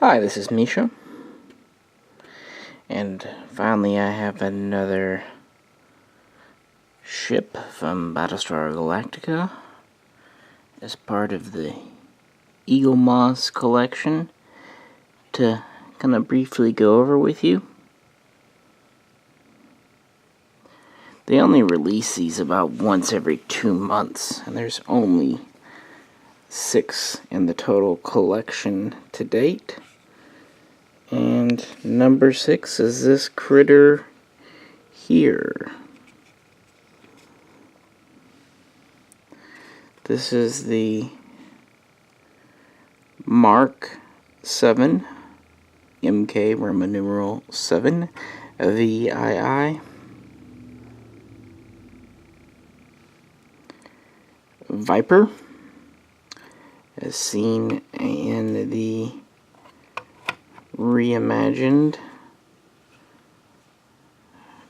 Hi, this is Misha, and finally I have another ship from Battlestar Galactica as part of the Eaglemoss collection to kind of briefly go over with you. They only release these about once every 2 months, and there's only 6 in the total collection to date. And number 6 is this critter here. This is the Mark VII, MK Roman numeral 7, VII. Viper, as seen in the reimagined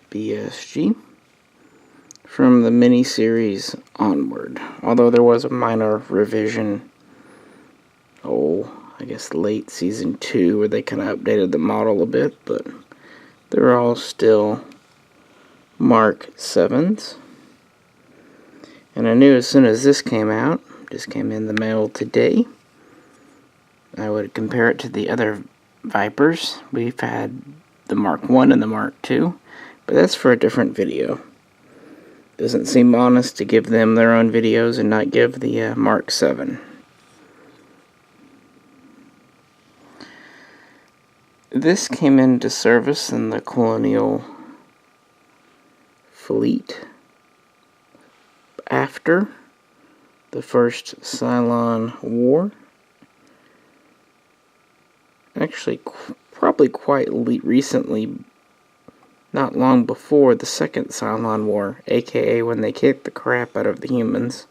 BSG from the miniseries onward. Although there was a minor revision, I guess late season 2, where they kind of updated the model a bit, but they're all still Mark 7s. And I knew as soon as this came out, just came in the mail today, I would compare it to the other Vipers. We've had the Mark 1 and the Mark 2, but that's for a different video. Doesn't seem honest to give them their own videos and not give the Mark 7. This came into service in the Colonial fleet after the first Cylon War. Actually, probably quite recently, not long before the second Cylon War, aka when they kicked the crap out of the humans.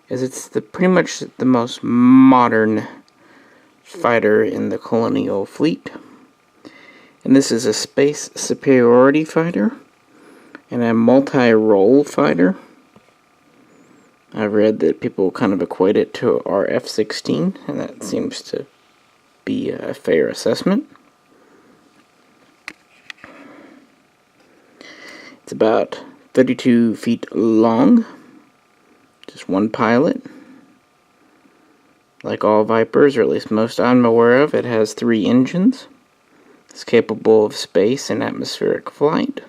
As it's pretty much the most modern fighter in the Colonial fleet. And this is a space superiority fighter and a multi-role fighter. I've read that people kind of equate it to our F-16, and that seems to be a fair assessment. It's about 32 feet long, just one pilot. Like all Vipers, or at least most I'm aware of, it has 3 engines. It's capable of space and atmospheric flight.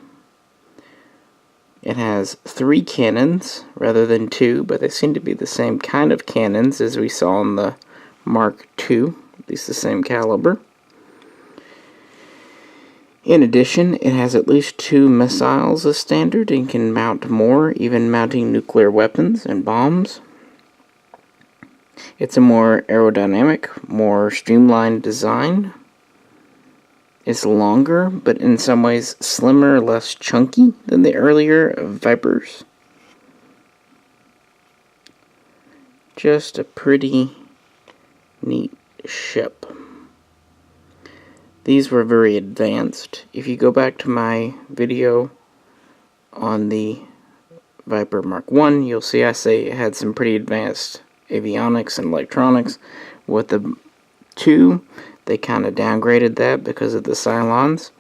It has 3 cannons rather than 2, but they seem to be the same kind of cannons as we saw in the Mark II, at least the same caliber. In addition, it has at least 2 missiles as standard and can mount more, even mounting nuclear weapons and bombs. It's a more aerodynamic, more streamlined design. It's longer, but in some ways slimmer, less chunky than the earlier Vipers. Just a pretty neat ship. These were very advanced. If you go back to my video on the Viper Mark 1, you'll see I say it had some pretty advanced avionics and electronics. With the 2, they kind of downgraded that because of the Cylons.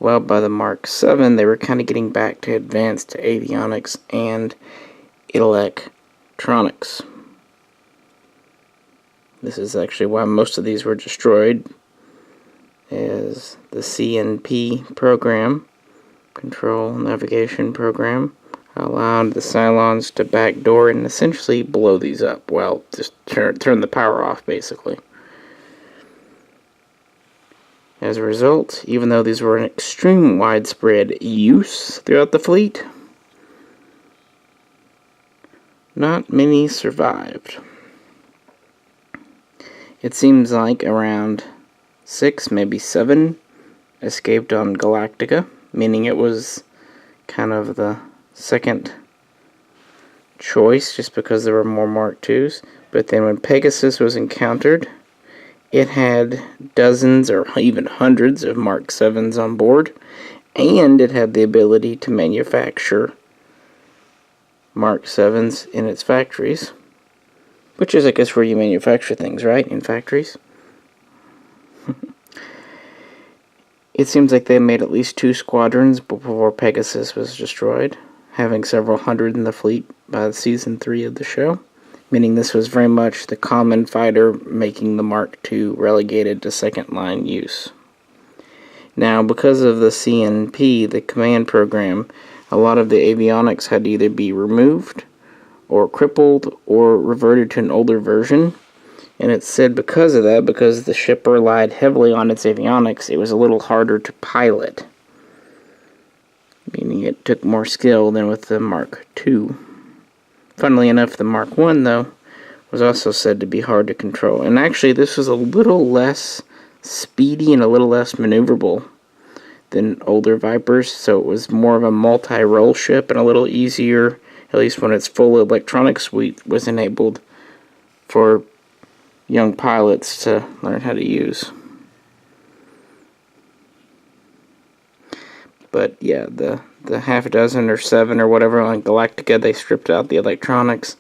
Well, by the Mark 7, they were kind of getting back to advanced avionics and electronics. This is actually why most of these were destroyed, as the CNP program, Control Navigation Program, allowed the Cylons to backdoor and essentially blow these up. Well, just turn the power off, basically. As a result, even though these were an extreme widespread use throughout the fleet, not many survived. It seems like around 6, maybe 7 escaped on Galactica, meaning it was kind of the second choice just because there were more Mark IIs. But then when Pegasus was encountered, it had dozens or even hundreds of Mark 7s on board, and it had the ability to manufacture Mark 7s in its factories. Which is, I guess, where you manufacture things, right? In factories. It seems like they made at least 2 squadrons before Pegasus was destroyed, having several hundred in the fleet by Season 3 of the show, meaning this was very much the common fighter, making the Mark II relegated to second-line use. Now, because of the CNP, the command program, a lot of the avionics had to either be removed, or crippled, or reverted to an older version. And it's said because of that, because the ship relied heavily on its avionics, it was a little harder to pilot. Meaning it took more skill than with the Mark II. Funnily enough, the Mark I, though, was also said to be hard to control. And actually, this was a little less speedy and a little less maneuverable than older Vipers, so it was more of a multi-role ship and a little easier, at least when its full electronic suite was enabled, for young pilots to learn how to use. But yeah, the half a dozen or 7 or whatever on Galactica, they stripped out the electronics,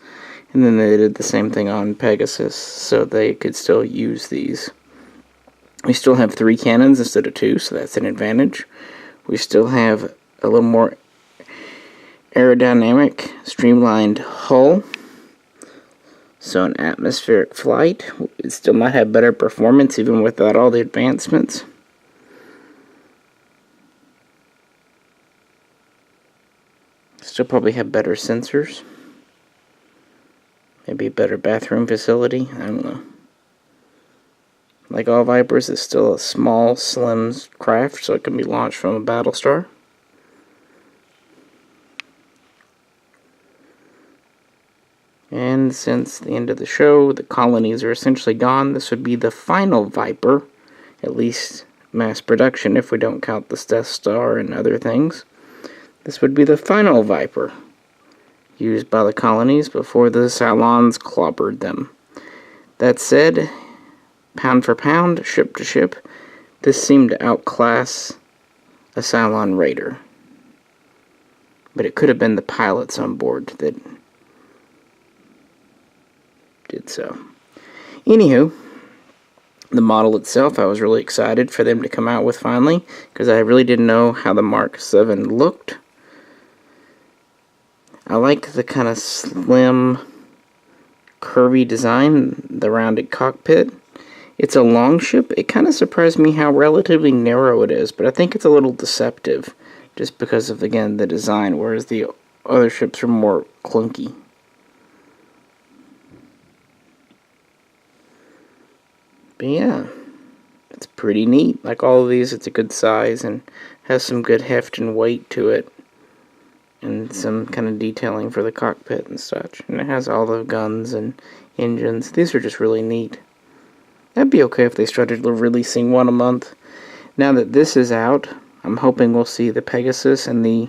and then they did the same thing on Pegasus, so they could still use these. We still have 3 cannons instead of 2, so that's an advantage. We still have a little more aerodynamic, streamlined hull. So an atmospheric flight, it still might have better performance even without all the advancements. Still probably have better sensors. Maybe a better bathroom facility, I don't know. Like all Vipers, it's still a small, slim craft, so it can be launched from a battle star. And since the end of the show, the colonies are essentially gone. This would be the final Viper, at least mass production if we don't count the Death Star and other things. This would be the final Viper used by the colonies before the Cylons clobbered them. That said, pound for pound, ship to ship, this seemed to outclass a Cylon Raider. But it could have been the pilots on board that did so. Anywho, the model itself, I was really excited for them to come out with finally, because I really didn't know how the Mark VII looked. I like the kind of slim, curvy design, the rounded cockpit. It's a long ship. It kind of surprised me how relatively narrow it is, but I think it's a little deceptive, just because of, again, the design, whereas the other ships are more clunky. But yeah, it's pretty neat. Like all of these, it's a good size and has some good heft and weight to it. And some kind of detailing for the cockpit and such. And it has all the guns and engines. These are just really neat. That'd be okay if they started releasing one a month. Now that this is out, I'm hoping we'll see the Pegasus and the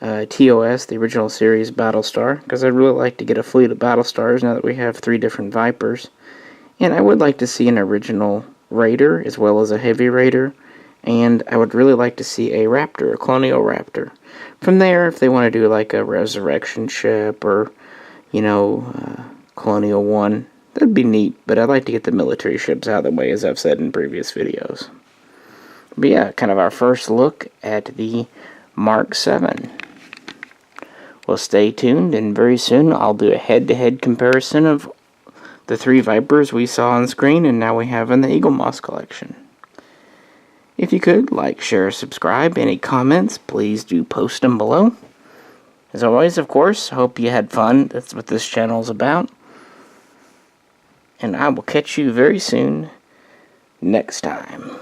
TOS, the original series Battlestar. Because I'd really like to get a fleet of Battlestars now that we have 3 different Vipers. And I would like to see an original Raider as well as a Heavy Raider. And I would really like to see a Raptor, a Colonial Raptor. From there, if they want to do like a Resurrection ship or, Colonial 1, that'd be neat. But I'd like to get the military ships out of the way, as I've said in previous videos. But yeah, kind of our first look at the Mark VII. Well, stay tuned, and very soon I'll do a head-to-head comparison of the 3 Vipers we saw on screen and now we have in the Eaglemoss collection. If you could, like, share, subscribe, any comments, please do post them below. As always, of course, hope you had fun. That's what this channel is about. And I will catch you very soon next time.